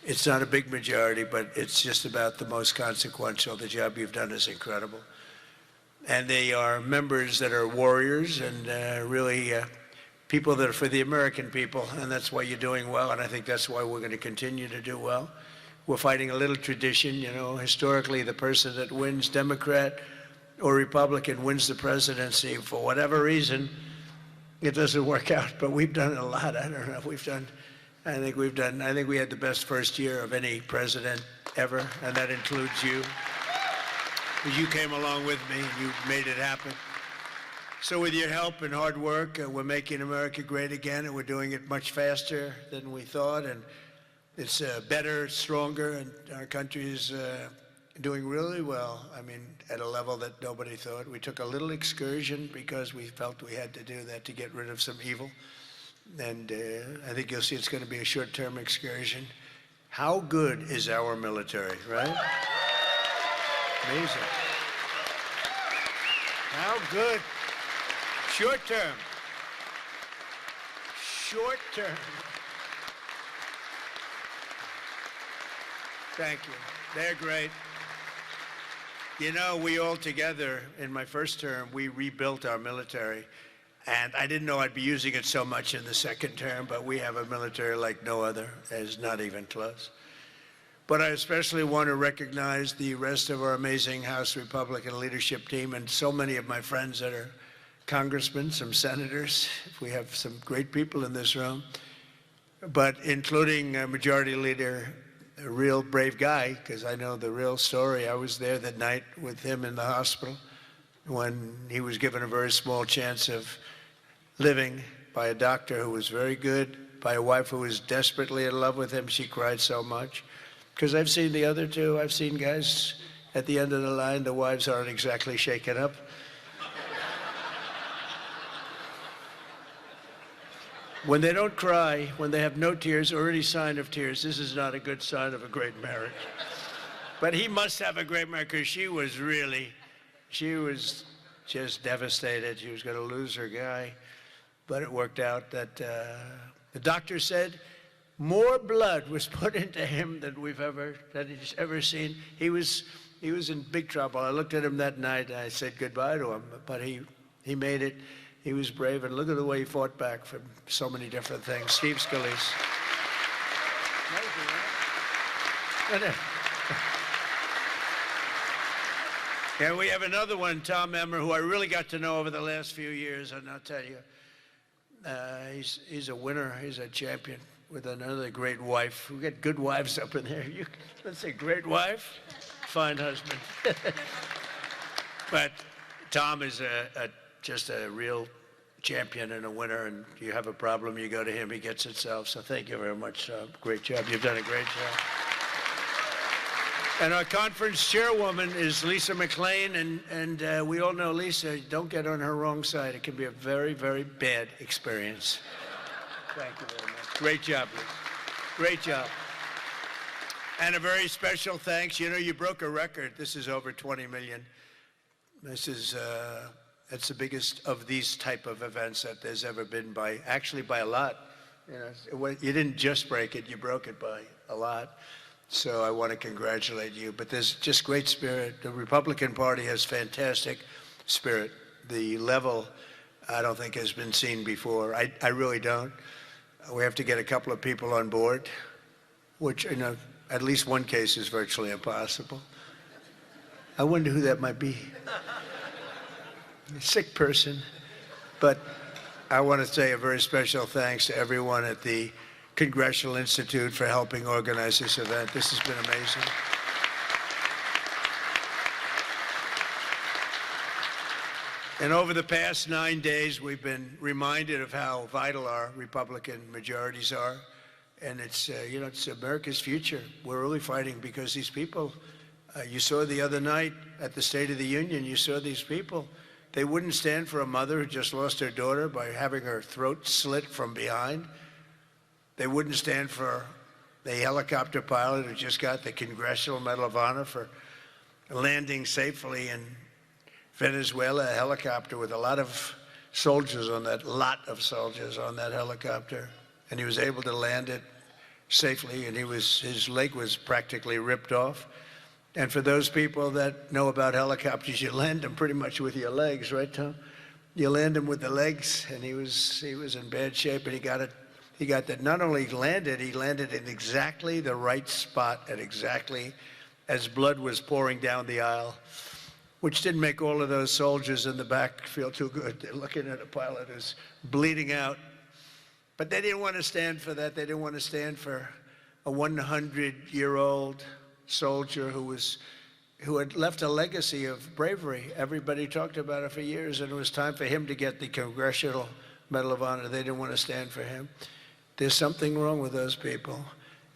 It's not a big majority, but it's just about the most consequential. The job you've done is incredible. And they are members that are warriors and really people that are for the American people, and that's why you're doing well, and I think that's why we're going to continue to do well. We're fighting a little tradition, you know, historically the person that wins, Democrat or Republican, wins the presidency. For whatever reason, it doesn't work out, but we've done it a lot. I don't know, I think we had the best first year of any president ever, and that includes you. You came along with me, and you made it happen. So with your help and hard work, we're making America great again, and we're doing it much faster than we thought, and it's better, stronger, and our country is doing really well. I mean, at a level that nobody thought. We took a little excursion because we felt we had to do that to get rid of some evil, and I think you'll see it's going to be a short-term excursion. How good is our military, right? Amazing. How good. Short term. Short term. Thank you. They're great. You know, we all together, in my first term, we rebuilt our military. And I didn't know I'd be using it so much in the second term, but we have a military like no other. It's not even close. But I especially want to recognize the rest of our amazing House Republican leadership team and so many of my friends that are congressmen, some senators. We have some great people in this room, but including Majority Leader, a real brave guy, because I know the real story. I was there that night with him in the hospital when he was given a very small chance of living by a doctor who was very good, by a wife who was desperately in love with him. She cried so much. Because I've seen the other two. I've seen guys at the end of the line, the wives aren't exactly shaken up. When they don't cry, when they have no tears or any sign of tears, this is not a good sign of a great marriage. But he must have a great marriage, because she was just devastated. She was going to lose her guy. But it worked out that the doctor said more blood was put into him than he's ever seen. He was in big trouble. I looked at him that night and I said goodbye to him, but he made it. He was brave, and look at the way he fought back from so many different things. Steve Scalise. And we have another one, Tom Emmer, who I really got to know over the last few years, and I'll tell you, he's a winner. He's a champion with another great wife. We got good wives up in there. Let's say great wife, fine husband. But Tom is just a real champion and a winner, and you have a problem, you go to him, he gets it solved. So thank you very much. Great job. You've done a great job. And our conference chairwoman is Lisa McLean, and we all know Lisa. Don't get on her wrong side. It can be a very, very bad experience. Thank you very much. Great job, Lisa. Great job. And a very special thanks. You know, you broke a record. This is over 20 million. This is it's the biggest of these type of events that there's ever been, by a lot. You know, you didn't just break it, you broke it by a lot. So I want to congratulate you. But there's just great spirit. The Republican Party has fantastic spirit. The level, I don't think, has been seen before. I really don't. We have to get a couple of people on board, which, you know, at least one case is virtually impossible. I wonder who that might be. A sick person. But I want to say a very special thanks to everyone at the Congressional Institute for helping organize this event. This has been amazing. And over the past 9 days, we've been reminded of how vital our Republican majorities are. And it's, you know, it's America's future. We're really fighting because these people, you saw the other night at the State of the Union, you saw these people. They wouldn't stand for a mother who just lost her daughter by having her throat slit from behind. They wouldn't stand for the helicopter pilot who just got the Congressional Medal of Honor for landing safely in Venezuela, a helicopter with a lot of soldiers on that helicopter. And he was able to land it safely, and his leg was practically ripped off. And for those people that know about helicopters, you land them pretty much with your legs, right, Tom? You land him with the legs, and he was in bad shape, and he got that. Not only he landed in exactly the right spot at exactly as blood was pouring down the aisle, which didn't make all of those soldiers in the back feel too good. They're looking at a pilot who's bleeding out. But they didn't want to stand for that. They didn't want to stand for a 100-year-old soldier who had left a legacy of bravery. Everybody talked about it for years, and it was time for him to get the Congressional Medal of Honor. They didn't want to stand for him. There's something wrong with those people,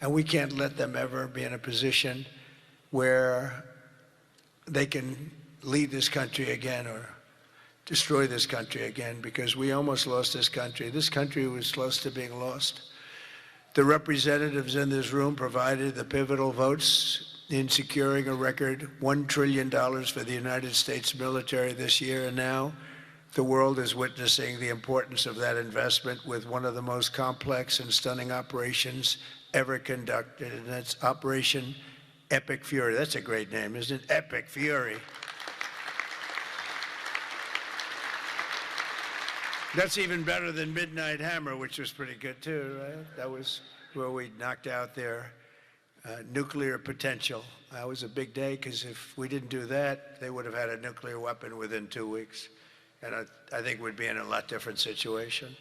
and we can't let them ever be in a position where they can lead this country again or destroy this country again, because we almost lost this country. This country was close to being lost. The representatives in this room provided the pivotal votes in securing a record $1 trillion for the United States military this year, and now the world is witnessing the importance of that investment with one of the most complex and stunning operations ever conducted, and that's Operation Epic Fury. That's a great name, isn't it? Epic Fury. That's even better than Midnight Hammer, which was pretty good too, right? That was where we knocked out their nuclear potential. That was a big day, because if we didn't do that, they would have had a nuclear weapon within 2 weeks. And I think we'd be in a lot different situation.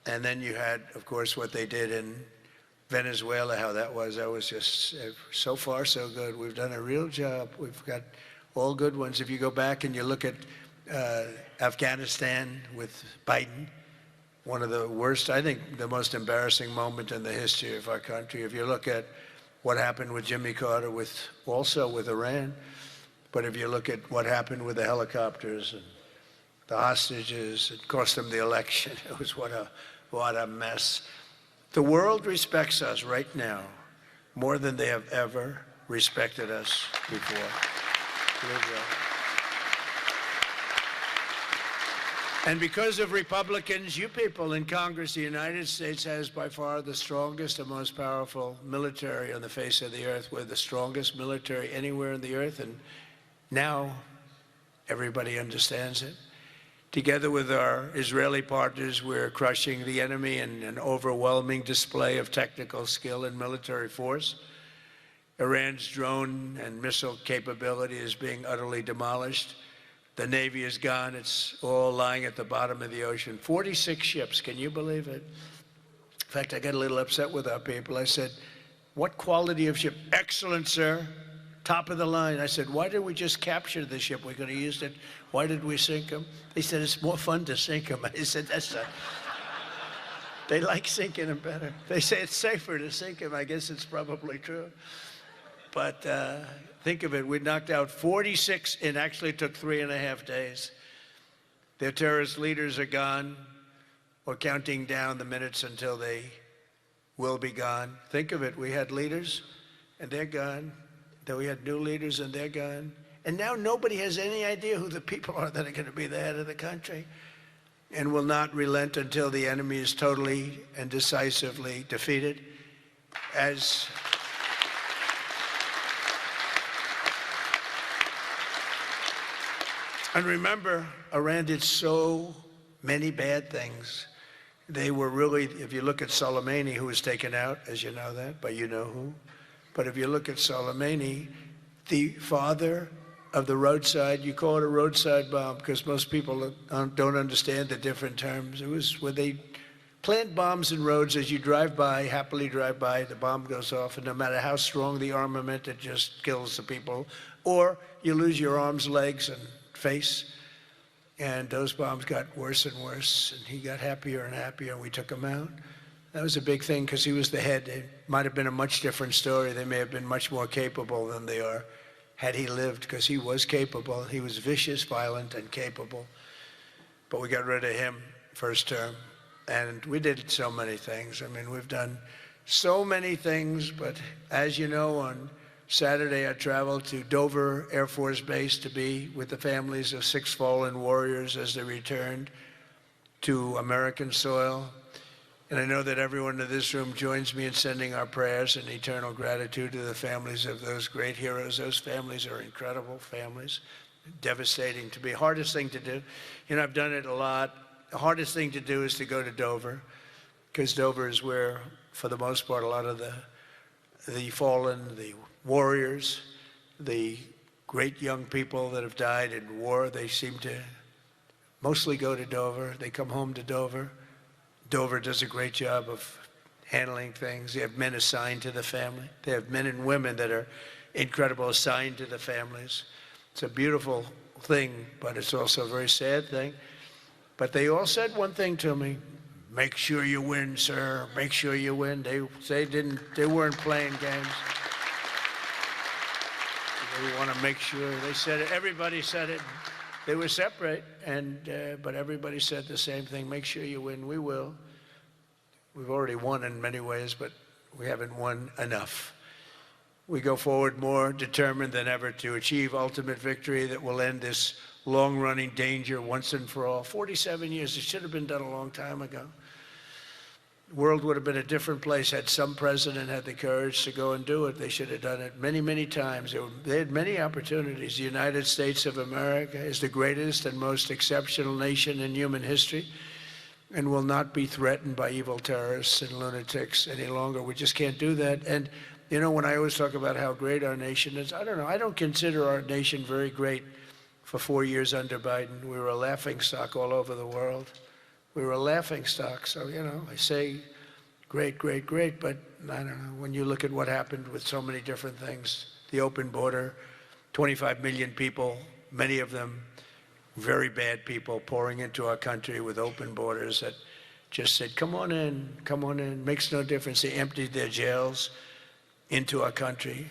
And then you had, of course, what they did in Venezuela, how that was just so far so good. We've done a real job. We've got all good ones. If you go back and you look at Afghanistan with Biden, one of the worst, I think the most embarrassing moment in the history of our country. If you look at what happened with Jimmy Carter, also with Iran, but if you look at what happened with the helicopters and the hostages, it cost them the election. It was what a mess. The world respects us right now more than they have ever respected us before. And because of Republicans, you people in Congress, the United States has by far the strongest and most powerful military on the face of the earth. We're the strongest military anywhere in the earth, and now everybody understands it. Together with our Israeli partners, we're crushing the enemy in an overwhelming display of technical skill and military force. Iran's drone and missile capability is being utterly demolished. The Navy is gone. It's all lying at the bottom of the ocean. 46 ships, can you believe it? In fact, I got a little upset with our people. I said, what quality of ship? Excellent, sir. Top of the line. I said, why did we just capture the ship? We could have used it. Why did we sink them? They said, it's more fun to sink them. I said, they like sinking them better. They say it's safer to sink them. I guess it's probably true. But think of it, we knocked out 46, and actually took 3.5 days. Their terrorist leaders are gone, or counting down the minutes until they will be gone. Think of it, we had leaders, and they're gone. Then we had new leaders, and they're gone. And now nobody has any idea who the people are that are going to be the head of the country, and will not relent until the enemy is totally and decisively defeated. And remember, Iran did so many bad things. They were really, if you look at Soleimani, who was taken out, as you know that, but you know who. But if you look at Soleimani, the father of the roadside, you call it a roadside bomb because most people don't understand the different terms. It was where they plant bombs in roads as you drive by, happily drive by, the bomb goes off, and no matter how strong the armament, it just kills the people. Or you lose your arms, legs, and face, and those bombs got worse and worse, and he got happier and happier, and we took him out. That was a big thing because he was the head. It might have been a much different story. They may have been much more capable than they are had he lived, because he was capable. He was vicious, violent, and capable. But we got rid of him first term, and we did so many things. I mean, we've done so many things, but as you know, on Saturday, I traveled to Dover Air Force Base to be with the families of 6 fallen warriors as they returned to American soil. And I know that everyone in this room joins me in sending our prayers and eternal gratitude to the families of those great heroes. Those families are incredible families, devastating to be. Hardest thing to do, you know, I've done it a lot. The hardest thing to do is to go to Dover, because Dover is where, for the most part, a lot of the fallen, the warriors, the great young people that have died in war, they seem to mostly go to Dover. They come home to Dover. Dover does a great job of handling things. They have men assigned to the family. They have men and women that are incredible, assigned to the families. It's a beautiful thing, but it's also a very sad thing. But they all said one thing to me: make sure you win, sir. Make sure you win. They weren't playing games. They want to make sure. They said it. Everybody said it. They were separate, but everybody said the same thing: make sure you win. We will. We've already won in many ways, but we haven't won enough. We go forward more determined than ever to achieve ultimate victory that will end this long-running danger once and for all. 47 years, it should have been done a long time ago. The world would have been a different place had some president had the courage to go and do it. They should have done it many, many times. They had many opportunities. The United States of America is the greatest and most exceptional nation in human history, and will not be threatened by evil terrorists and lunatics any longer. We just can't do that. And, you know, when I always talk about how great our nation is, I don't know. I don't consider our nation very great for 4 years under Biden. We were a laughingstock all over the world. We were a laughingstock. So, you know, I say great, great, great, but I don't know. When you look at what happened with so many different things, the open border, 25 million people, many of them very bad people pouring into our country with open borders that just said, come on in, makes no difference. They emptied their jails into our country.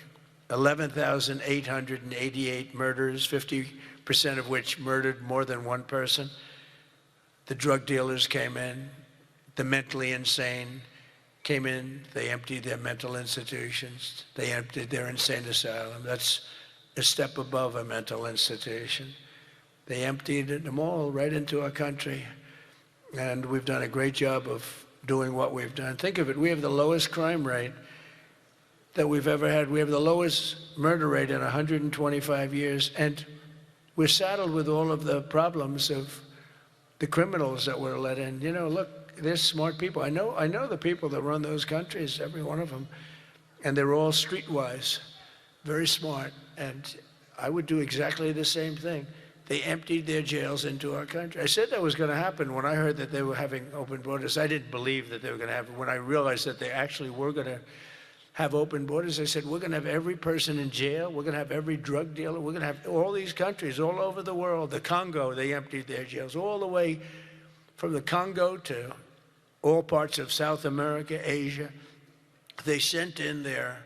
11,888 murders, 50% of which murdered more than one person. The drug dealers came in, the mentally insane came in, they emptied their mental institutions, they emptied their insane asylum. That's a step above a mental institution. They emptied them all right into our country, and we've done a great job of doing what we've done. Think of it, we have the lowest crime rate that we've ever had. We have the lowest murder rate in 125 years, and we're saddled with all of the problems of the criminals that were let in. You know, look, they're smart people. I know the people that run those countries, every one of them, and they're all streetwise, very smart, and I would do exactly the same thing. They emptied their jails into our country. I said that was going to happen when I heard that they were having open borders. I didn't believe that they were going to happen. When I realized that they actually were going to have open borders, I said, we're going to have every person in jail. We're going to have every drug dealer. We're going to have all these countries all over the world. The Congo, they emptied their jails all the way from the Congo to all parts of South America, Asia. They sent in their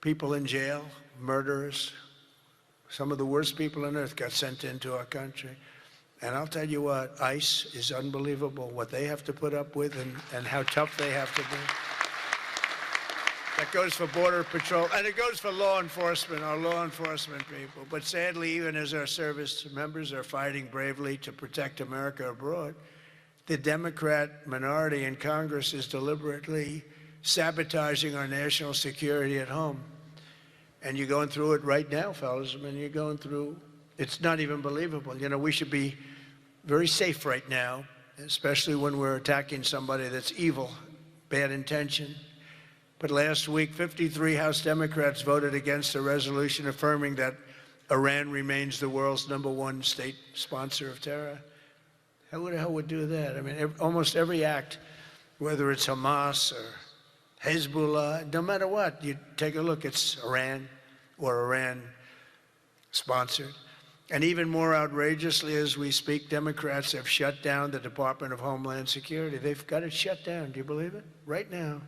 people in jail, murderers. Some of the worst people on earth got sent into our country. And I'll tell you what, ICE is unbelievable, what they have to put up with and how tough they have to be. That goes for Border Patrol, and it goes for law enforcement, our law enforcement people. But sadly, even as our service members are fighting bravely to protect America abroad, the Democrat minority in Congress is deliberately sabotaging our national security at home. And you're going through it right now, fellas. I mean, you're going through, it's not even believable. You know, we should be very safe right now, especially when we're attacking somebody that's evil, bad intention. But last week, 53 House Democrats voted against a resolution affirming that Iran remains the world's #1 state sponsor of terror. Who the hell would do that? I mean, almost every act, whether it's Hamas or Hezbollah, no matter what, you take a look, it's Iran or Iran-sponsored. And even more outrageously, as we speak, Democrats have shut down the Department of Homeland Security. They've got it shut down. Do you believe it? Right now.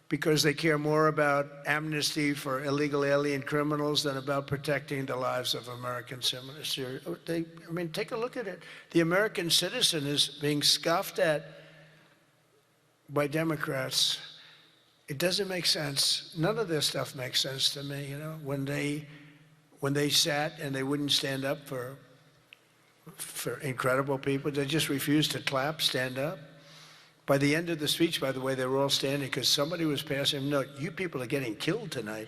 Because they care more about amnesty for illegal alien criminals than about protecting the lives of American citizens. I mean, take a look at it. The American citizen is being scoffed at by Democrats. It doesn't make sense. None of this stuff makes sense to me, you know, when they sat and they wouldn't stand up for incredible people. They just refused to clap, stand up. By the end of the speech, by the way, they were all standing because somebody was passing them. No, you people are getting killed tonight.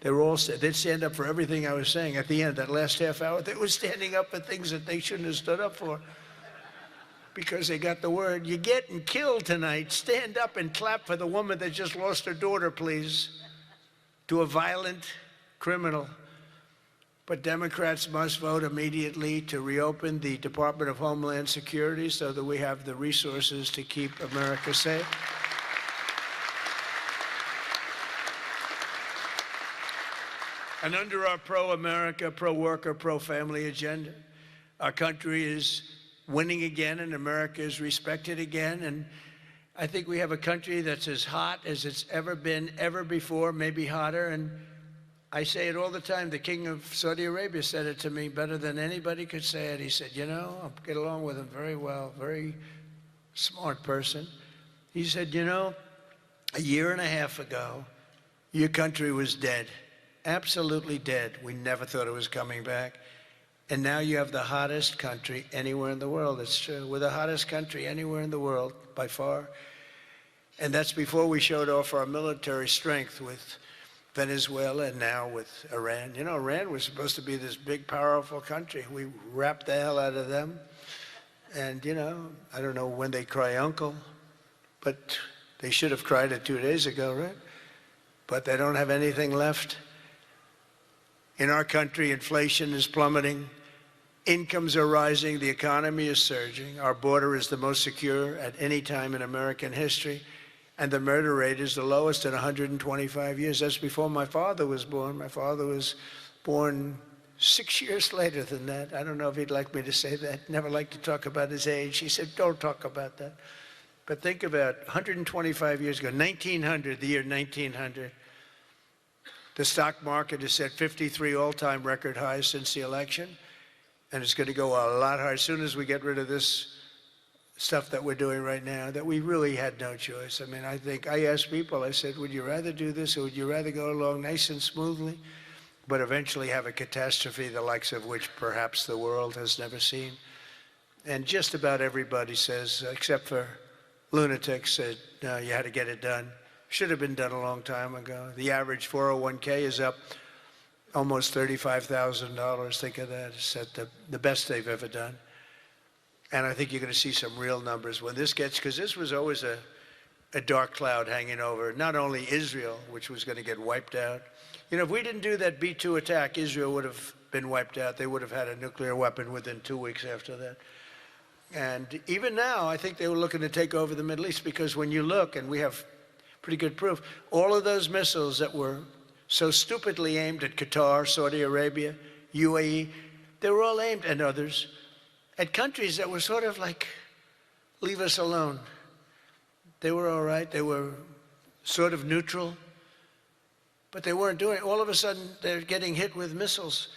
They were all, they'd stand up for everything I was saying. At the end, that last half hour, they were standing up for things that they shouldn't have stood up for because they got the word, you're getting killed tonight. Stand up and clap for the woman that just lost her daughter, please, to a violent criminal. But Democrats must vote immediately to reopen the Department of Homeland Security so that we have the resources to keep America safe. And under our pro-America, pro-worker, pro-family agenda, our country is winning again and America is respected again. And I think we have a country that's as hot as it's ever been, ever before, maybe hotter. And I say it all the time. The king of Saudi Arabia said it to me better than anybody could say it. He said, you know, I get along with him very well, very smart person. He said, you know, a year and a half ago, your country was dead, absolutely dead. We never thought it was coming back. And now you have the hottest country anywhere in the world. It's true. We're the hottest country anywhere in the world, by far. And that's before we showed off our military strength with Venezuela and now with Iran. You know, Iran was supposed to be this big, powerful country. We wrapped the hell out of them. And, you know, I don't know when they cry uncle, but they should have cried it 2 days ago, right? But they don't have anything left. In our country, inflation is plummeting. Incomes are rising. The economy is surging. Our border is the most secure at any time in American history. And the murder rate is the lowest in 125 years. That's before my father was born. My father was born 6 years later than that. I don't know if he'd like me to say that. Never liked to talk about his age. He said, don't talk about that. But think about 125 years ago, 1900, the year 1900. The stock market has set 53 all-time record highs since the election. And it's going to go a lot higher as soon as we get rid of this stuff that we're doing right now, that we really had no choice. I mean, I think I asked people, I said, would you rather do this or would you rather go along nice and smoothly, but eventually have a catastrophe the likes of which perhaps the world has never seen? And just about everybody says, except for lunatics, said, no, you had to get it done. Should have been done a long time ago. The average 401k is up almost $35,000. Think of that. It's at the best they've ever done. And I think you're going to see some real numbers when this gets, because this was always a dark cloud hanging over not only Israel, which was going to get wiped out. You know, if we didn't do that B-2 attack, Israel would have been wiped out. They would have had a nuclear weapon within 2 weeks after that. And even now, I think they were looking to take over the Middle East, because when you look, and we have pretty good proof, all of those missiles that were so stupidly aimed at Qatar, Saudi Arabia, UAE, they were all aimed, and others, at countries that were sort of like, leave us alone. They were all right. They were sort of neutral, but they weren't doing it. All of a sudden, they're getting hit with missiles.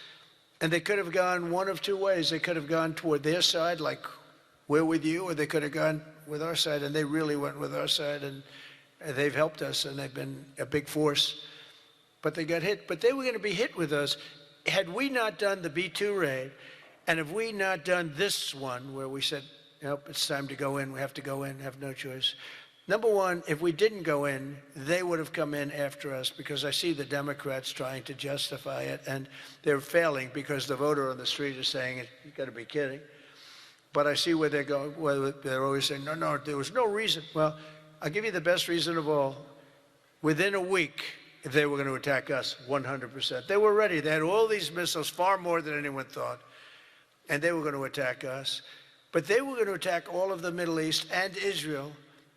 And they could have gone one of two ways. They could have gone toward their side, like we're with you, or they could have gone with our side, and they really went with our side, and they've helped us, and they've been a big force. But they got hit. But they were going to be hit with us. Had we not done the B-2 raid, and have we not done this one where we said, nope, it's time to go in, we have to go in, have no choice. Number one, if we didn't go in, they would have come in after us, because I see the Democrats trying to justify it, and they're failing because the voter on the street is saying, you've got to be kidding. But I see where they're going, where they're always saying, no, there was no reason. Well, I'll give you the best reason of all. Within a week, they were going to attack us 100%. They were ready. They had all these missiles, far more than anyone thought. And they were going to attack us. But they were going to attack all of the Middle East and Israel.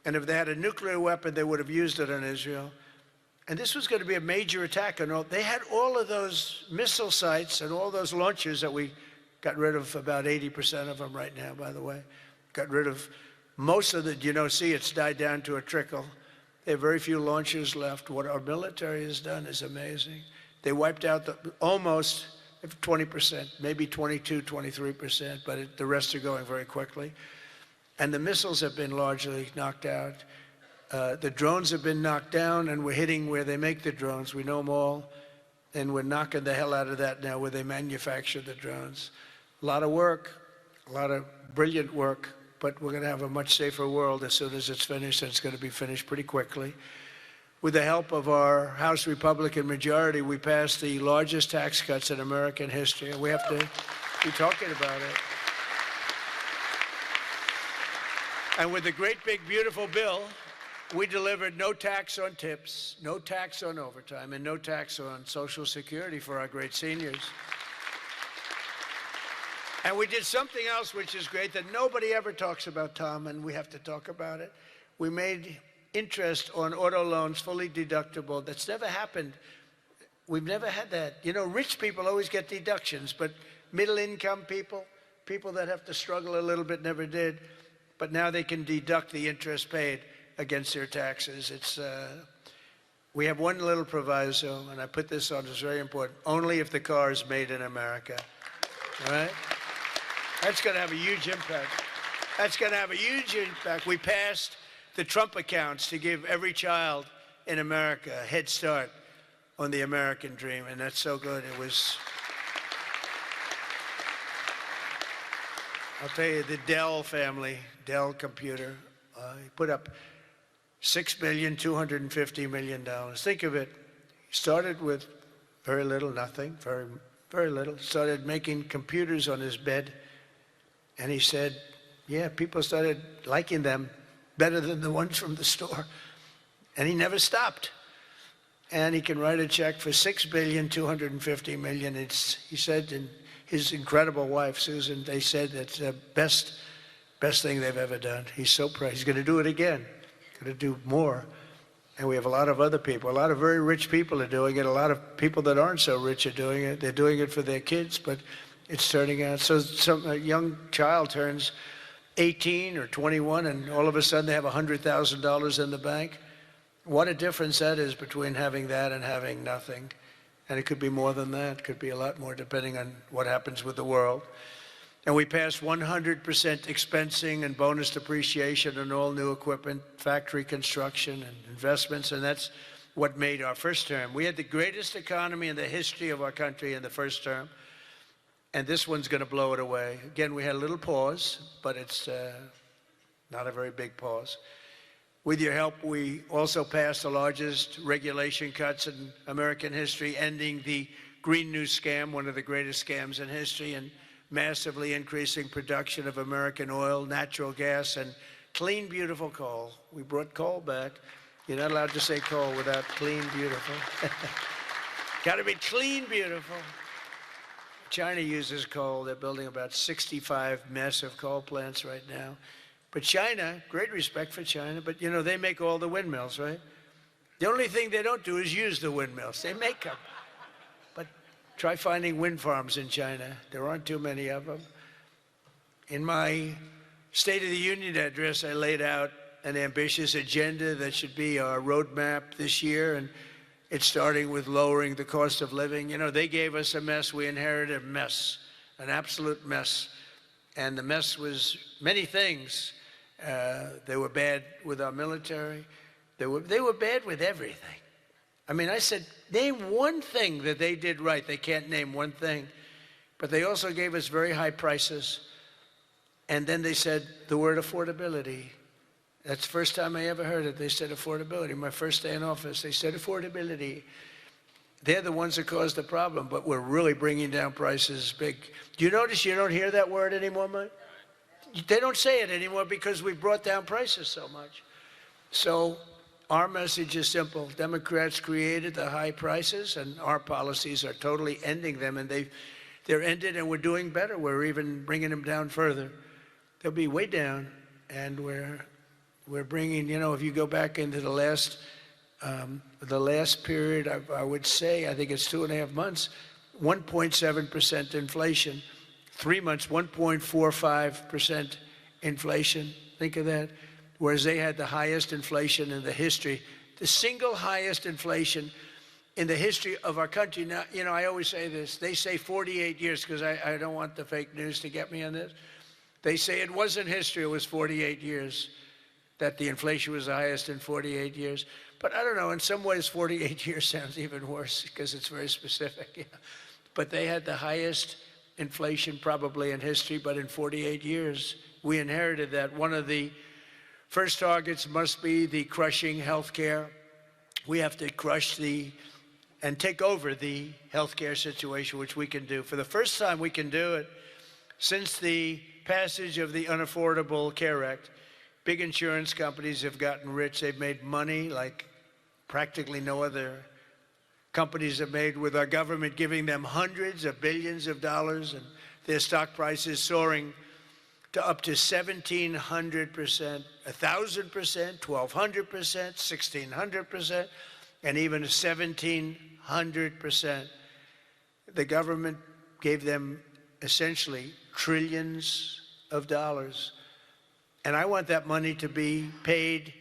And if they had a nuclear weapon, they would have used it on Israel. And this was going to be a major attack. And they had all of those missile sites and all those launchers that we got rid of, about 80% of them right now, by the way. Got rid of most of the, see it's died down to a trickle. There are very few launchers left. What our military has done is amazing. They wiped out almost 20%, maybe 22, 23%, but the rest are going very quickly. And the missiles have been largely knocked out. The drones have been knocked down, and we're hitting where they make the drones. We know them all, and we're knocking the hell out of that now, where they manufacture the drones. A lot of work, a lot of brilliant work but we're going to have a much safer world as soon as it's finished, and it's going to be finished pretty quickly. With the help of our House Republican majority, we passed the largest tax cuts in American history, and we have to be talking about it. And with the great, big, beautiful bill, we delivered no tax on tips, no tax on overtime, and no tax on Social Security for our great seniors. And we did something else which is great that nobody ever talks about, Tom, and we have to talk about it. We made interest on auto loans fully deductible. That's never happened. We've never had that. You know, rich people always get deductions, but middle-income people, people that have to struggle a little bit, never did. But now they can deduct the interest paid against their taxes. We have one little proviso, and I put this on, it's very important. Only if the car is made in America, all right? That's going to have a huge impact. That's going to have a huge impact. We passed the Trump accounts to give every child in America a head start on the American dream, and that's so good. It was, I'll tell you, the Dell family, Dell computer, put up $6,250 million. Think of it. He started with very little, nothing, very little. Started making computers on his bed, and he said, yeah, people started liking them better than the ones from the store. And he never stopped. And he can write a check for $6,250 million. He said, and his incredible wife, Susan, they said that's the best thing they've ever done. He's so proud. He's going to do it again. Going to do more. And we have a lot of other people. A lot of very rich people are doing it. A lot of people that aren't so rich are doing it. They're doing it for their kids, but it's turning out. So a young child turns 18 or 21, and all of a sudden they have $100,000 in the bank. What a difference that is between having that and having nothing. And it could be more than that. It could be a lot more, depending on what happens with the world. And we passed 100% expensing and bonus depreciation on all new equipment, factory construction and investments, and that's what made our first term. We had the greatest economy in the history of our country in the first term, and this one's going to blow it away. Again, we had a little pause, but it's not a very big pause. With your help, we also passed the largest regulation cuts in American history, ending the Green New Scam, one of the greatest scams in history, and massively increasing production of American oil, natural gas, and clean, beautiful coal. We brought coal back. You're not allowed to say coal without clean, beautiful. Got to be clean, beautiful. China uses coal. They're building about 65 massive coal plants right now. But China, great respect for China, but you know, they make all the windmills, right? The only thing they don't do is use the windmills. They make them. But try finding wind farms in China. There aren't too many of them. In my State of the Union address, I laid out an ambitious agenda that should be our roadmap this year, and it's starting with lowering the cost of living. You know, they gave us a mess. We inherited a mess, an absolute mess. And the mess was many things. They were bad with our military. They were bad with everything. I mean, I said, name one thing that they did right. They can't name one thing. But they also gave us very high prices. And then they said the word affordability. That's the first time I ever heard it. They said affordability. My first day in office, they said affordability. They're the ones that caused the problem, but we're really bringing down prices big. Do you notice you don't hear that word anymore, Mike? They don't say it anymore because we brought down prices so much. So our message is simple. Democrats created the high prices, and our policies are totally ending them, and they're ended, and we're doing better. We're even bringing them down further. They'll be way down, and we're bringing, you know, if you go back into the last period, I would say, I think it's 2.5 months, 1.7% inflation. 3 months, 1.45% inflation. Think of that. Whereas they had the highest inflation in the history, the single highest inflation in the history of our country. Now, you know, I always say this. They say 48 years, because I don't want the fake news to get me on this. They say it wasn't history, it was 48 years, that the inflation was the highest in 48 years. But I don't know, in some ways 48 years sounds even worse because it's very specific. Yeah. But they had the highest inflation probably in history, but in 48 years, We inherited that. One of the first targets must be the crushing health care. We have to crush and take over the healthcare situation, which we can do. For the first time, we can do it since the passage of the Unaffordable Care Act. Big insurance companies have gotten rich. They've made money like practically no other companies have made, with our government giving them hundreds of billions of dollars, and their stock prices soaring to up to 1,700%, 1,000%, 1,200%, 1,600%, and even 1,700%. The government gave them essentially trillions of dollars. And I want that money to be paid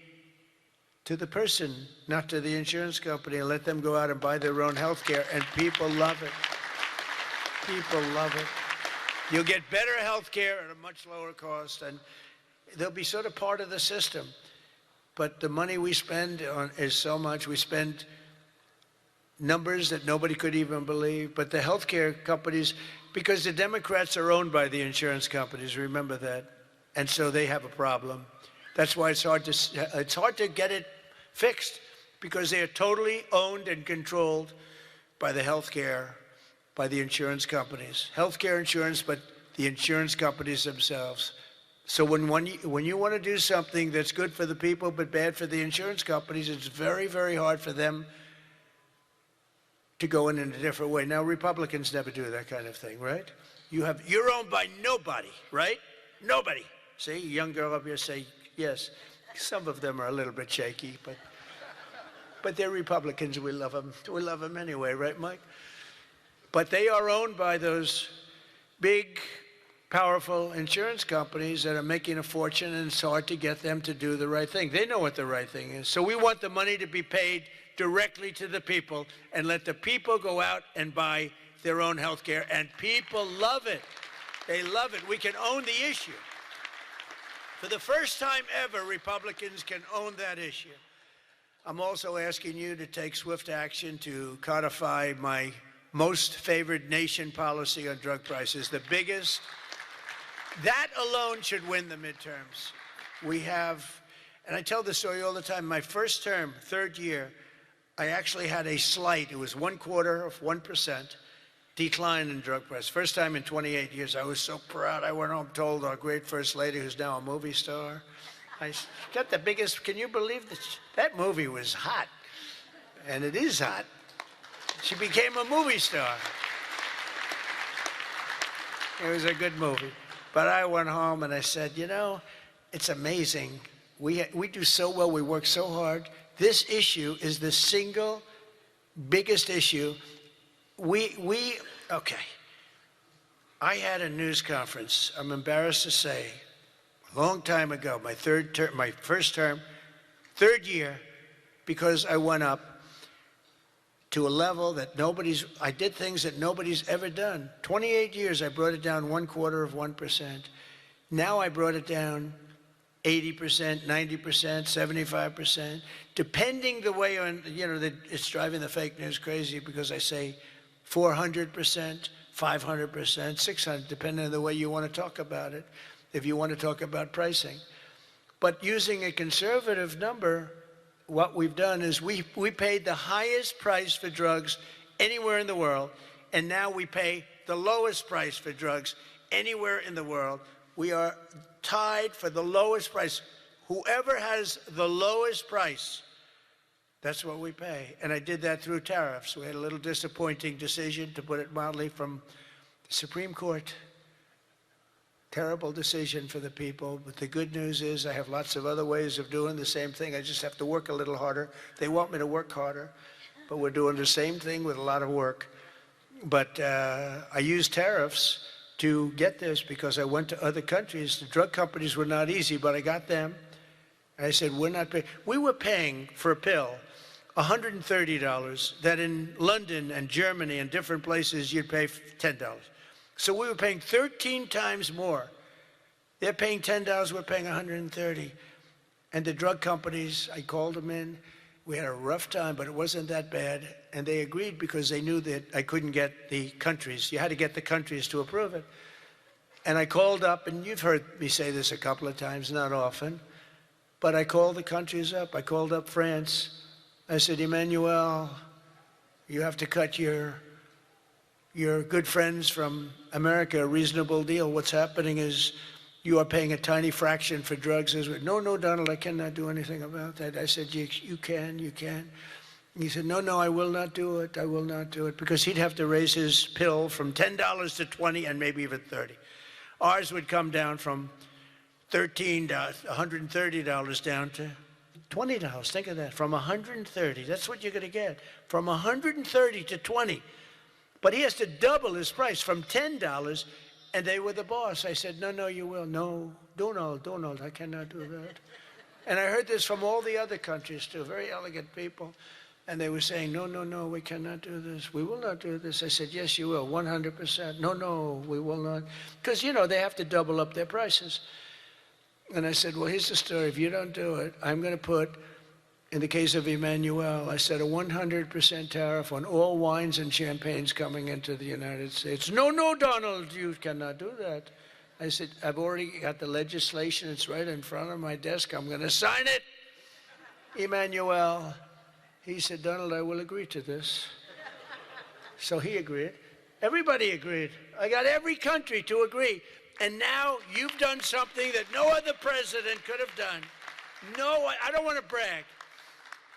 to the person, not to the insurance company, and let them go out and buy their own health care. And people love it. People love it. You'll get better health care at a much lower cost, and they'll be sort of part of the system. But the money we spend is so much. We spend numbers that nobody could even believe. But the healthcare companies, because the Democrats are owned by the insurance companies, remember that. And so they have a problem. That's why it's hard to get it fixed, because they are totally owned and controlled by the by the insurance companies. Healthcare insurance, but the insurance companies themselves. So when you want to do something that's good for the people but bad for the insurance companies, it's very, very hard for them to go in a different way. Now, Republicans never do that kind of thing, right? You're owned by nobody, right? Nobody. See, a young girl up here say yes. Some of them are a little bit shaky, but they're Republicans. We love them. We love them anyway, right, Mike? But they are owned by those big, powerful insurance companies that are making a fortune, and it's hard to get them to do the right thing. They know what the right thing is. So we want the money to be paid directly to the people and let the people go out and buy their own health care, and people love it. They love it. We can own the issue. For the first time ever, Republicans can own that issue. I'm also asking you to take swift action to codify my most favored nation policy on drug prices, the biggest. That alone should win the midterms. We have, and I tell this story all the time, my first term, third year, I actually had a slight, it was 0.25% decline in drug prices. First time in 28 years. I was so proud. I went home, told our great First Lady, who's now a movie star, I got the biggest, can you believe that? That movie was hot, and it is hot. She became a movie star. It was a good movie. But I went home and I said, you know, it's amazing. We do so well. We work so hard. This issue is the single biggest issue. Okay. I had a news conference, I'm embarrassed to say, a long time ago, my first term, third year, because I went up to a level that I did things that nobody's ever done. 28 years, I brought it down 1/4%. Now I brought it down 80%, 90%, 75%, depending the way it's driving the fake news crazy, because I say 400%, 500%, 600, depending on the way you want to talk about it, if you want to talk about pricing. But using a conservative number, what we've done is we paid the highest price for drugs anywhere in the world, and now we pay the lowest price for drugs anywhere in the world. We are tied for the lowest price. Whoever has the lowest price, that's what we pay. And I did that through tariffs. We had a little disappointing decision, to put it mildly, from the Supreme Court. Terrible decision for the people. But the good news is I have lots of other ways of doing the same thing. I just have to work a little harder. They want me to work harder, but we're doing the same thing with a lot of work. But I used tariffs to get this because I went to other countries. The drug companies were not easy, but I got them. And I said, we're not paying. We were paying for a pill $130 that in London and Germany and different places you'd pay $10. So we were paying 13 times more. They're paying $10, we're paying $130. And the drug companies, I called them in. We had a rough time, but it wasn't that bad. And they agreed because they knew that I couldn't get the countries. You had to get the countries to approve it. And I called up, and you've heard me say this a couple of times, not often, but I called the countries up. I called up France. I said, Emmanuel, you have to cut your good friends from America a reasonable deal. What's happening is you are paying a tiny fraction for drugs. No, Donald, I cannot do anything about that. I said, you can. He said, no, I will not do it. I will not do it. Because he'd have to raise his pill from $10 to $20 and maybe even $30. Ours would come down from $13, $130 down to $20. Think of that, from $130. That's what you're going to get, from $130 to $20. But he has to double his price from $10, and they were the boss. I said, no, you will. No, Donald, I cannot do that. And I heard this from all the other countries too, very elegant people. And they were saying, no, we cannot do this. We will not do this. I said, yes, you will, 100%. No, we will not. Because, they have to double up their prices. And I said, well, here's the story. If you don't do it, I'm going to put, in the case of Emmanuel, I said a 100% tariff on all wines and champagnes coming into the United States. No, Donald, you cannot do that. I said, I've already got the legislation. It's right in front of my desk. I'm going to sign it. Emmanuel. He said, Donald, I will agree to this. So he agreed. Everybody agreed. I got every country to agree. And now you've done something that no other president could have done. No, I don't want to brag.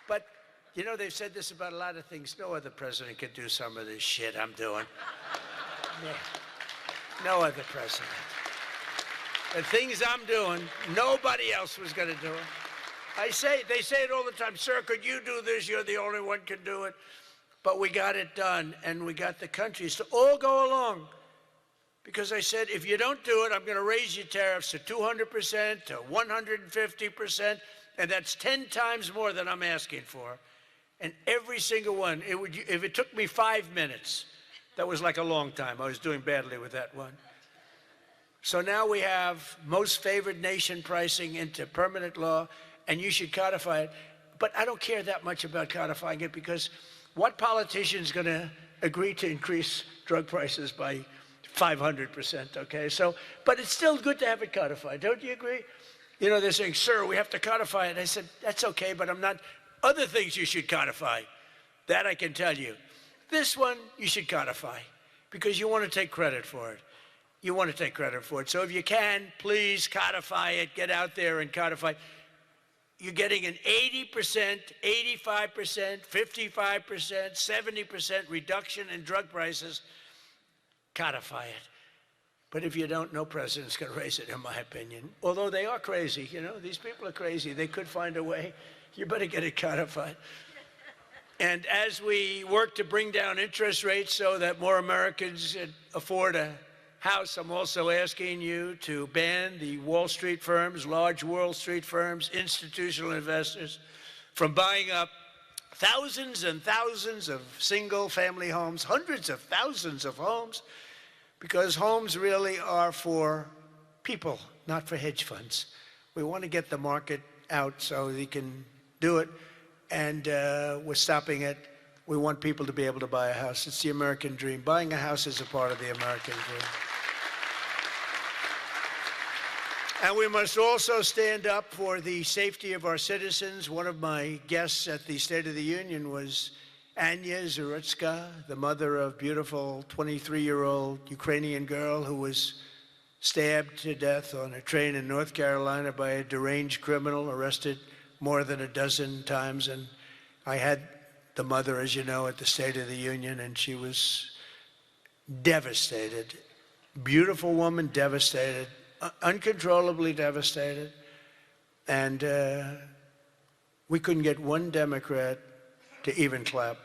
But, they've said this about a lot of things. No other president could do some of this shit I'm doing. No other president. The things I'm doing, nobody else was going to do it. They say it all the time, sir, could you do this? You're the only one can do it. But we got it done, and we got the countries to all go along. Because I said, if you don't do it, I'm going to raise your tariffs to 200%, to 150%, and that's 10 times more than I'm asking for. And every single one, if it took me 5 minutes, that was like a long time. I was doing badly with that one. So now we have most favored nation pricing into permanent law, and you should codify it. But I don't care that much about codifying it, because what politician is going to agree to increase drug prices by 500%, okay? So, but it's still good to have it codified. Don't you agree? They're saying, sir, we have to codify it. I said, that's okay, but I'm not. Other things you should codify. That I can tell you. This one you should codify, because you want to take credit for it. You want to take credit for it. So if you can, please codify it. Get out there and codify. You're getting an 80%, 85%, 55%, 70% reduction in drug prices. Codify it. But if you don't, no president's going to raise it, in my opinion. Although they are crazy, these people are crazy. They could find a way. You better get it codified. And as we work to bring down interest rates so that more Americans afford a house, I'm also asking you to ban the Wall Street firms, large Wall Street firms, institutional investors, from buying up thousands and thousands of single-family homes, hundreds of thousands of homes, because homes really are for people, not for hedge funds. We want to get the market out so they can do it, and we're stopping it. We want people to be able to buy a house. It's the American dream. Buying a house is a part of the American dream. And we must also stand up for the safety of our citizens. One of my guests at the State of the Union was Anya Zarutska, the mother of beautiful 23-year-old Ukrainian girl who was stabbed to death on a train in North Carolina by a deranged criminal, arrested more than a dozen times. And I had the mother, as you know, at the State of the Union, and she was devastated. Beautiful woman, devastated. Uncontrollably devastated. And we couldn't get one Democrat to even clap.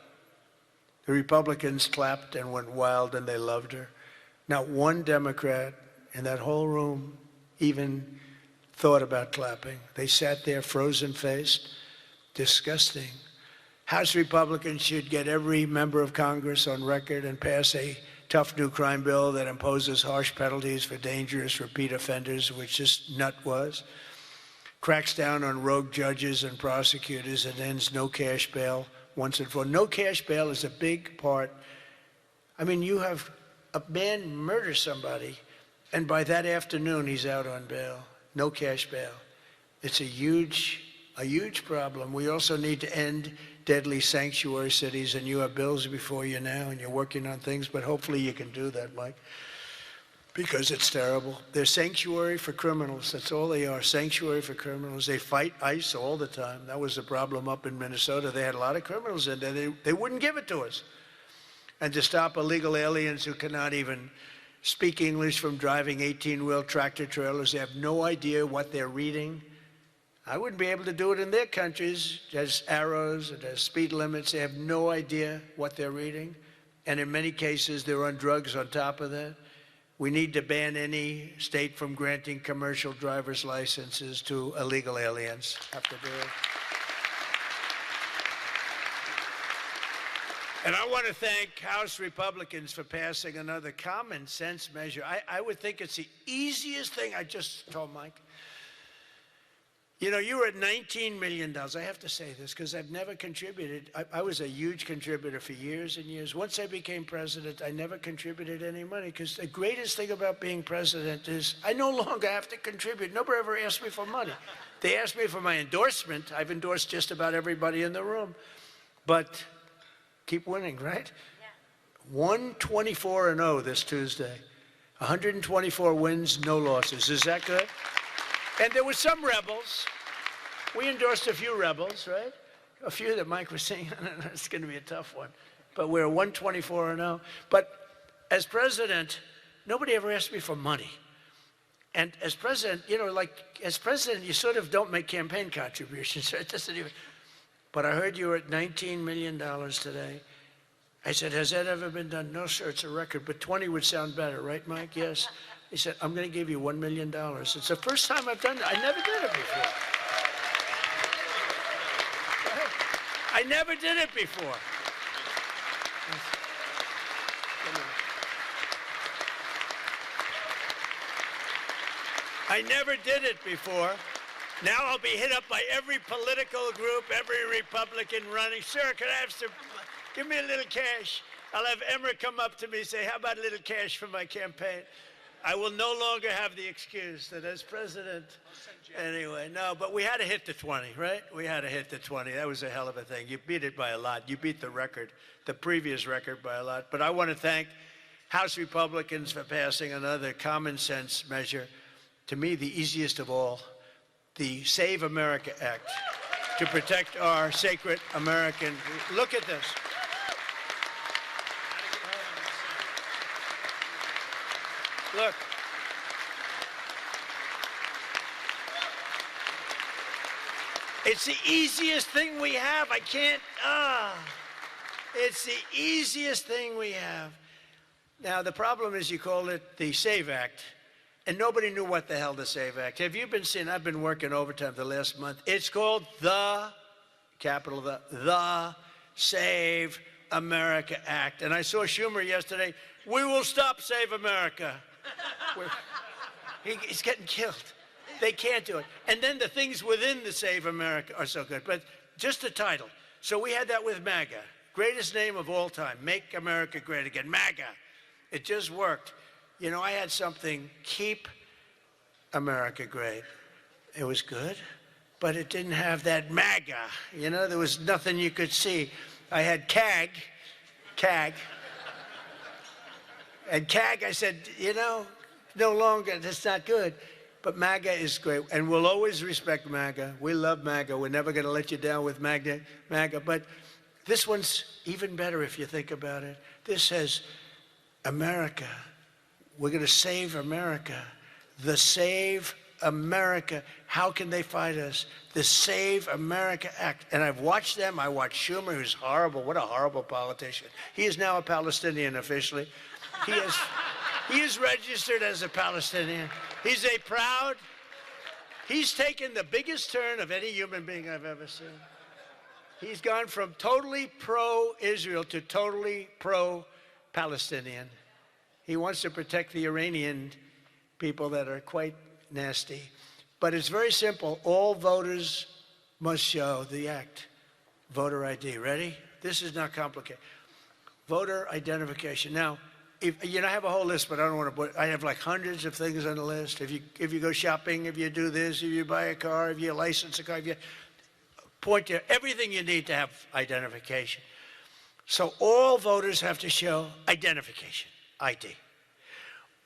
The Republicans clapped and went wild, and they loved her. Not one Democrat in that whole room even thought about clapping. They sat there frozen-faced. Disgusting. House Republicans should get every member of Congress on record and pass a tough new crime bill that imposes harsh penalties for dangerous repeat offenders, which this nut was, cracks down on rogue judges and prosecutors, and ends no cash bail once and for all. No cash bail is a big part. I mean, you have a man murder somebody, And by that afternoon, he's out on bail, no cash bail. It's a huge problem. We also need to end deadly sanctuary cities, and you have bills before you now, and you're working on things, but hopefully you can do that, Mike, because it's terrible. They're sanctuary for criminals. That's all they are, sanctuary for criminals. They fight ICE all the time. That was the problem up in Minnesota. They had a lot of criminals in there. They wouldn't give it to us. And to stop illegal aliens who cannot even speak English from driving 18-wheel tractor trailers. They have no idea what they're reading. I wouldn't be able to do it in their countries. There's arrows, there's speed limits. They have no idea what they're reading. And in many cases, they're on drugs on top of that. We need to ban any state from granting commercial driver's licenses to illegal aliens. Have to do it. And I want to thank House Republicans for passing another common sense measure. I would think it's the easiest thing. I just told Mike. You know, you were at $19 million. I have to say this because I've never contributed. I was a huge contributor for years and years. Once I became president, I never contributed any money because the greatest thing about being president is I no longer have to contribute. Nobody ever asked me for money. They asked me for my endorsement. I've endorsed just about everybody in the room. But keep winning, right? Yeah. 124-0 this Tuesday. 124 wins, no losses. Is that good? And there were some rebels. We endorsed a few rebels, right? A few that Mike was saying, it's going to be a tough one. But we're 124-0. But as president, nobody ever asked me for money. And as president, you know, like as president, you sort of don't make campaign contributions. Right? It doesn't even. But I heard you were at $19 million today. I said, has that ever been done? No, sir, it's a record, but 20 would sound better, right, Mike? Yes. He said, I'm going to give you $1 million. It's the first time I've done that. I never did it before. I never did it before. I never did it before. Now I'll be hit up by every political group, every Republican running. Sir, can I have some, give me a little cash. I'll have Emmer come up to me and say, how about a little cash for my campaign? I will no longer have the excuse that as president, anyway, no, but we had to hit the 20, right? We had to hit the 20. That was a hell of a thing. You beat it by a lot. You beat the record, the previous record by a lot. But I want to thank House Republicans for passing another common sense measure, to me the easiest of all, the Save America Act, to protect our sacred American. Look at this. Look. It's the easiest thing we have. I can't, it's the easiest thing we have. Now, the problem is you call it the SAVE Act, and nobody knew what the hell the SAVE Act. Have you been seeing, I've been working overtime the last month. It's called the, capital the Save America Act. And I saw Schumer yesterday, we will stop Save America. He's getting killed. They can't do it. And then the things within the Save America are so good. But just the title. So we had that with MAGA. Greatest name of all time. Make America Great Again. MAGA. It just worked. You know, I had something, Keep America Great. It was good, but it didn't have that MAGA. You know, there was nothing you could see. I had CAG. And CAG, I said, you know, no longer, that's not good. But MAGA is great, and we'll always respect MAGA. We love MAGA. We're never going to let you down with MAGA. But this one's even better if you think about it. This says, America. We're going to save America. The Save America. How can they fight us? The Save America Act. And I've watched them. I watched Schumer, who's horrible. What a horrible politician. He is now a Palestinian officially. He is registered as a Palestinian. He's taken the biggest turn of any human being I've ever seen. He's gone from totally pro-Israel to totally pro-Palestinian. He wants to protect the Iranian people that are quite nasty. But it's very simple. All voters must show the act. Voter ID. Ready? This is not complicated. Voter identification. Now, I have a whole list, but I don't want to put, I have like hundreds of things on the list. If you go shopping, if you do this, if you buy a car, if you license a car, if you point to everything you need to have identification. So all voters have to show identification, ID.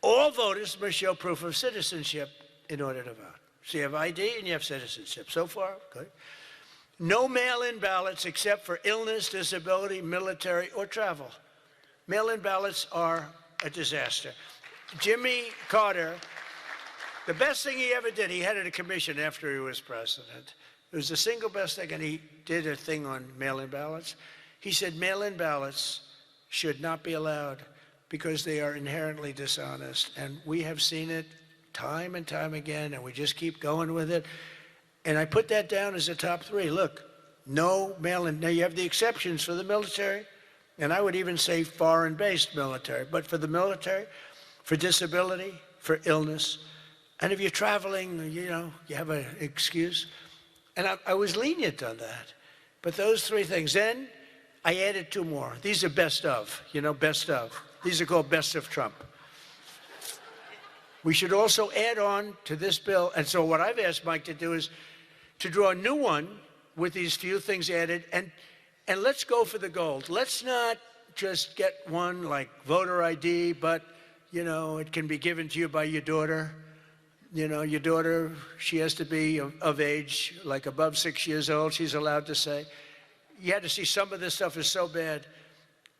All voters must show proof of citizenship in order to vote. So you have ID and you have citizenship. So far, good. No mail-in ballots except for illness, disability, military, or travel. Mail-in ballots are a disaster. Jimmy Carter, the best thing he ever did, he headed a commission after he was president. It was the single best thing, and he did a thing on mail-in ballots. He said mail-in ballots should not be allowed because they are inherently dishonest. And we have seen it time and time again, and we just keep going with it. And I put that down as a top 3. Look, no mail-in. Now, you have the exceptions for the military, and I would even say foreign-based military. But for the military, for disability, for illness, and if you're traveling, you have an excuse. And I was lenient on that. But those 3 things. Then I added 2 more. These are best of, best of. These are called best of Trump. We should also add on to this bill. And so what I've asked Mike to do is to draw a new one with these few things added. And let's go for the gold. Let's not just get one like voter ID, but, it can be given to you by your daughter. Your daughter, she has to be of age, like above 6 years old, she's allowed to say. You had to see some of this stuff is so bad.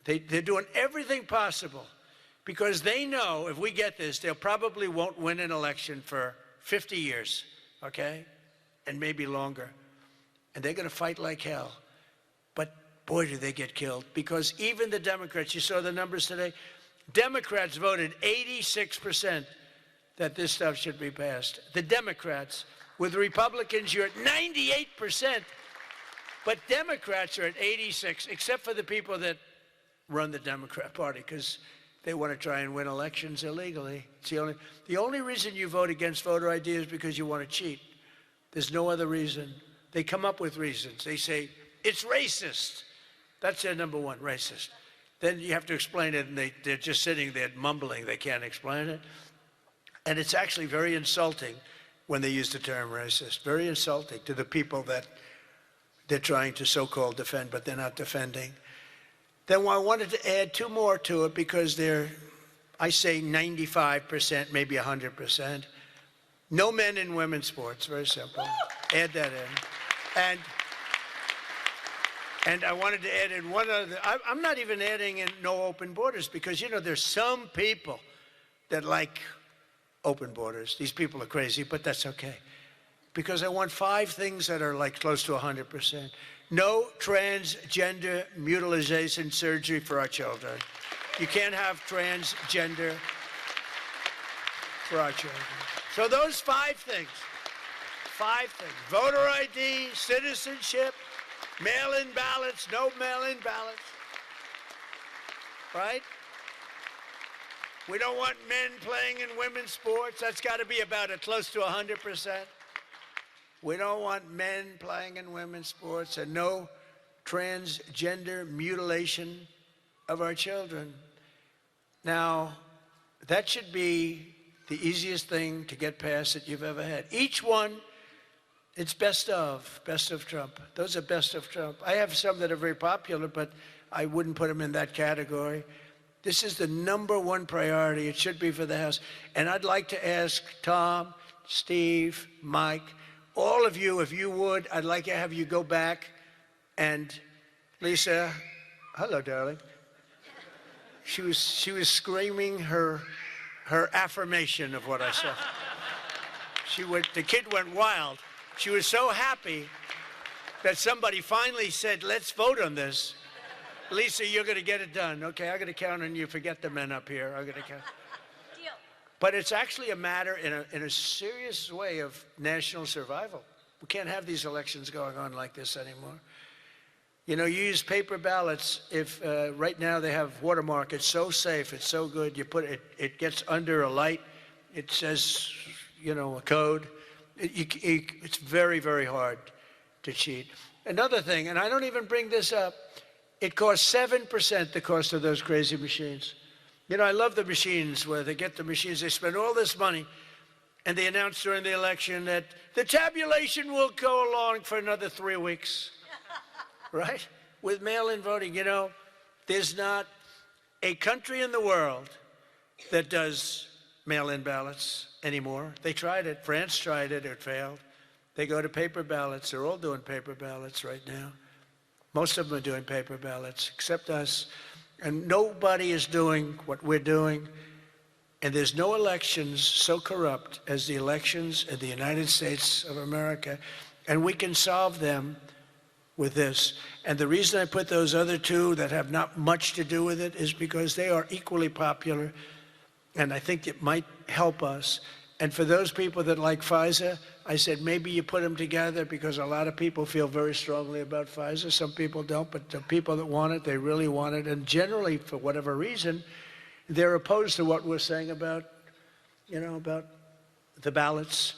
They're doing everything possible because they know if we get this, they probably won't win an election for 50 years, okay? And maybe longer. And they're going to fight like hell. But boy, do they get killed. Because even the Democrats, you saw the numbers today, Democrats voted 86% that this stuff should be passed. The Democrats, with Republicans, you're at 98%. But Democrats are at 86, except for the people that run the Democrat Party, because they want to try and win elections illegally. It's the only reason you vote against voter ID is because you want to cheat. There's no other reason. They come up with reasons. They say, it's racist. That's their number one, racist. Then you have to explain it, and they're just sitting there mumbling. They can't explain it. And it's actually very insulting when they use the term racist. Very insulting to the people that they're trying to so-called defend, but they're not defending. Then I wanted to add 2 more to it because they're, I say 95%, maybe 100%. No men in women's sports, very simple. Add that in. And I wanted to add in one other, I'm not even adding in no open borders because, there's some people that like open borders. These people are crazy, but that's okay. Because I want 5 things that are like close to 100%. No transgender mutilation surgery for our children. You can't have transgender for our children. So those 5 things, 5 things. Voter ID, citizenship, mail-in ballots, no mail-in ballots, right? We don't want men playing in women's sports. That's got to be about close to 100%. We don't want men playing in women's sports and no transgender mutilation of our children. Now, that should be the easiest thing to get past that you've ever had. Each one, it's best of Trump. Those are best of Trump. I have some that are very popular, but I wouldn't put them in that category. This is the number 1 priority. It should be for the House. And I'd like to ask Tom, Steve, Mike, all of you, if you would, I'd like to have you go back and Lisa, hello, darling. She was screaming her affirmation of what I said. The kid went wild. She was so happy that somebody finally said, let's vote on this. Lisa, you're going to get it done. Okay, I'm going to count on you. Forget the men up here. I'm going to count. Deal. But it's actually a matter in a serious way of national survival. We can't have these elections going on like this anymore. You use paper ballots. If right now they have watermark, it's so safe, it's so good. You put it gets under a light. It says, a code. It's very, very hard to cheat. Another thing, and I don't even bring this up, it costs 7% the cost of those crazy machines. You know, I love the machines where they get the machines, they spend all this money, and they announce during the election that the tabulation will go along for another 3 weeks, right? With mail-in voting, you know, there's not a country in the world that does mail-in ballots anymore. They tried it. France tried it. It failed. They go to paper ballots. They're all doing paper ballots right now. Most of them are doing paper ballots, except us. And nobody is doing what we're doing. And there's no elections so corrupt as the elections in the United States of America. And we can solve them with this. And the reason I put those other two that have not much to do with it is because they are equally popular. And I think it might help us. And for those people that like FISA, I said maybe you put them together because a lot of people feel very strongly about FISA. Some people don't, but the people that want it, they really want it. And generally, for whatever reason, they're opposed to what we're saying about, you know, about the ballots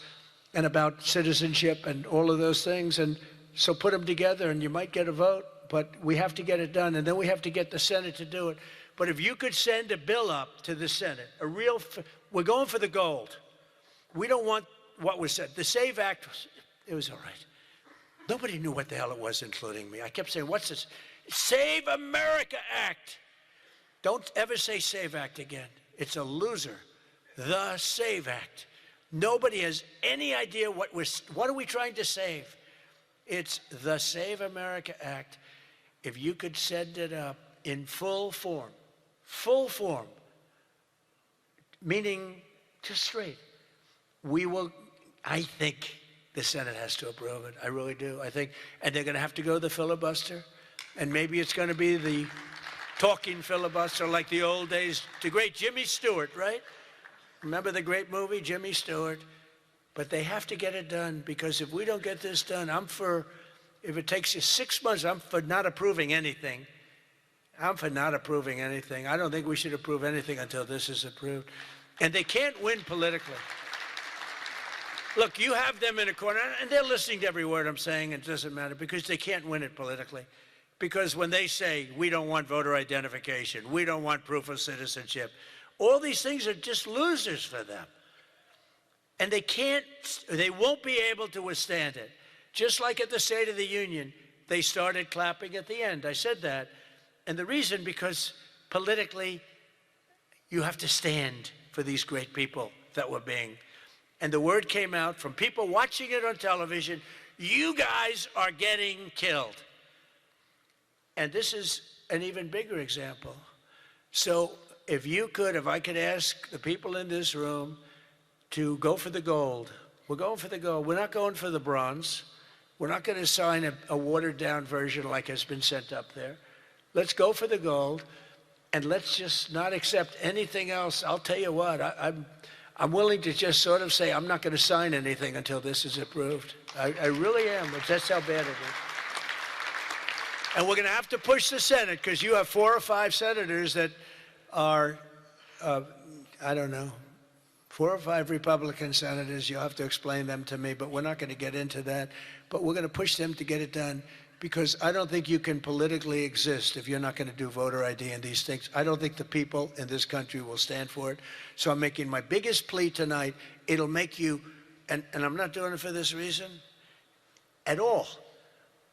and about citizenship and all of those things. And so put them together and you might get a vote, but we have to get it done. And then we have to get the Senate to do it. But if you could send a bill up to the Senate, we're going for the gold. We don't want what was said. The SAVE Act, it was all right. Nobody knew what the hell it was, including me. I kept saying, what's this? Save America Act. Don't ever say SAVE Act again. It's a loser. The SAVE Act. Nobody has any idea what are we trying to save? It's the Save America Act. If you could send it up in full form, meaning just straight, we will, I think the Senate has to approve it. I really do. I think, and they're going to have to go the filibuster, and maybe it's going to be the talking filibuster like the old days. The great Jimmy Stewart, right? Remember the great movie, Jimmy Stewart? But they have to get it done, because if we don't get this done, if it takes you 6 months, I'm for not approving anything. I'm for not approving anything. I don't think we should approve anything until this is approved. And they can't win politically. Look, you have them in a corner, and they're listening to every word I'm saying, and it doesn't matter, because they can't win it politically. Because when they say, we don't want voter identification, we don't want proof of citizenship, all these things are just losers for them. And they won't be able to withstand it. Just like at the State of the Union, they started clapping at the end. I said that. And the reason, because politically, you have to stand for these great people that were being. And the word came out from people watching it on television, you guys are getting killed. And this is an even bigger example. So if I could ask the people in this room to go for the gold. We're going for the gold. We're not going for the bronze. We're not going to sign a watered-down version like has been sent up there. Let's go for the gold, and let's just not accept anything else. I'll tell you what, I'm willing to just sort of say I'm not going to sign anything until this is approved. I really am. That's how bad it is. And we're going to have to push the Senate, because you have 4 or 5 senators that are, I don't know, 4 or 5 Republican senators. You'll have to explain them to me, but we're not going to get into that. But we're going to push them to get it done, because I don't think you can politically exist if you're not going to do voter ID and these things. I don't think the people in this country will stand for it. So I'm making my biggest plea tonight. It'll make you, and I'm not doing it for this reason at all.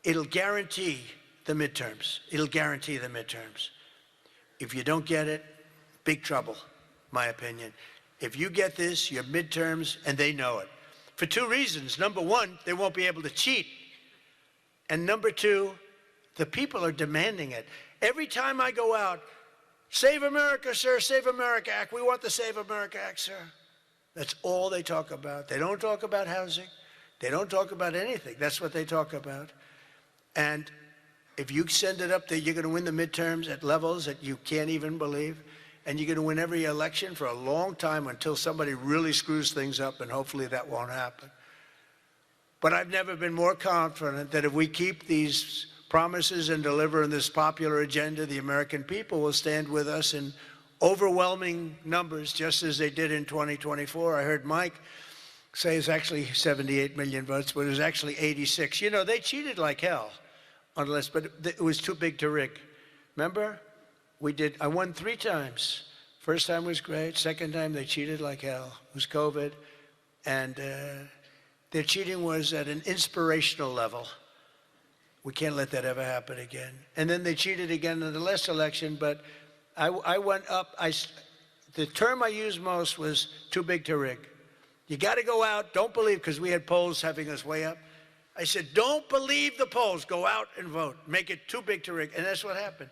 It'll guarantee the midterms. It'll guarantee the midterms. If you don't get it, big trouble, my opinion. If you get this, your midterms, and they know it. For 2 reasons. Number 1, they won't be able to cheat. And number 2, the people are demanding it. Every time I go out, Save America, sir, Save America Act. We want the Save America Act, sir. That's all they talk about. They don't talk about housing. They don't talk about anything. That's what they talk about. And if you send it up there, you're going to win the midterms at levels that you can't even believe. And you're going to win every election for a long time until somebody really screws things up, and hopefully that won't happen. But I've never been more confident that if we keep these promises and deliver on this popular agenda, the American people will stand with us in overwhelming numbers, just as they did in 2024. I heard Mike say it's actually 78 million votes, but it was actually 86. You know, they cheated like hell on the list, but it was too big to rig. Remember? I won 3 times. First time was great. Second time, they cheated like hell. It was COVID. And their cheating was at an inspirational level. We can't let that ever happen again. And then they cheated again in the last election, but I went up. The term I used most was too big to rig. You got to go out, don't believe, because we had polls having us way up. I said, don't believe the polls. Go out and vote. Make it too big to rig. And that's what happened.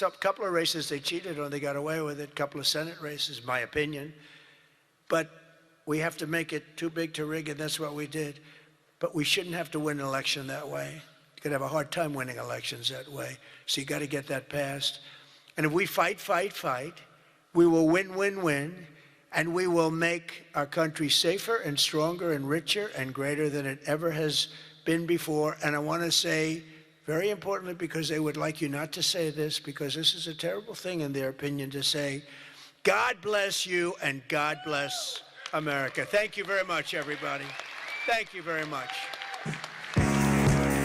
A couple of races they cheated on, they got away with it. A couple of Senate races, my opinion. But we have to make it too big to rig, and that's what we did. But we shouldn't have to win an election that way. You're going to have a hard time winning elections that way. So you got to get that passed. And if we fight, we will win, and we will make our country safer and stronger and richer and greater than it ever has been before. And I want to say, very importantly, because they would like you not to say this, because this is a terrible thing in their opinion to say, God bless you and God bless America. Thank you very much, everybody. Thank you very much.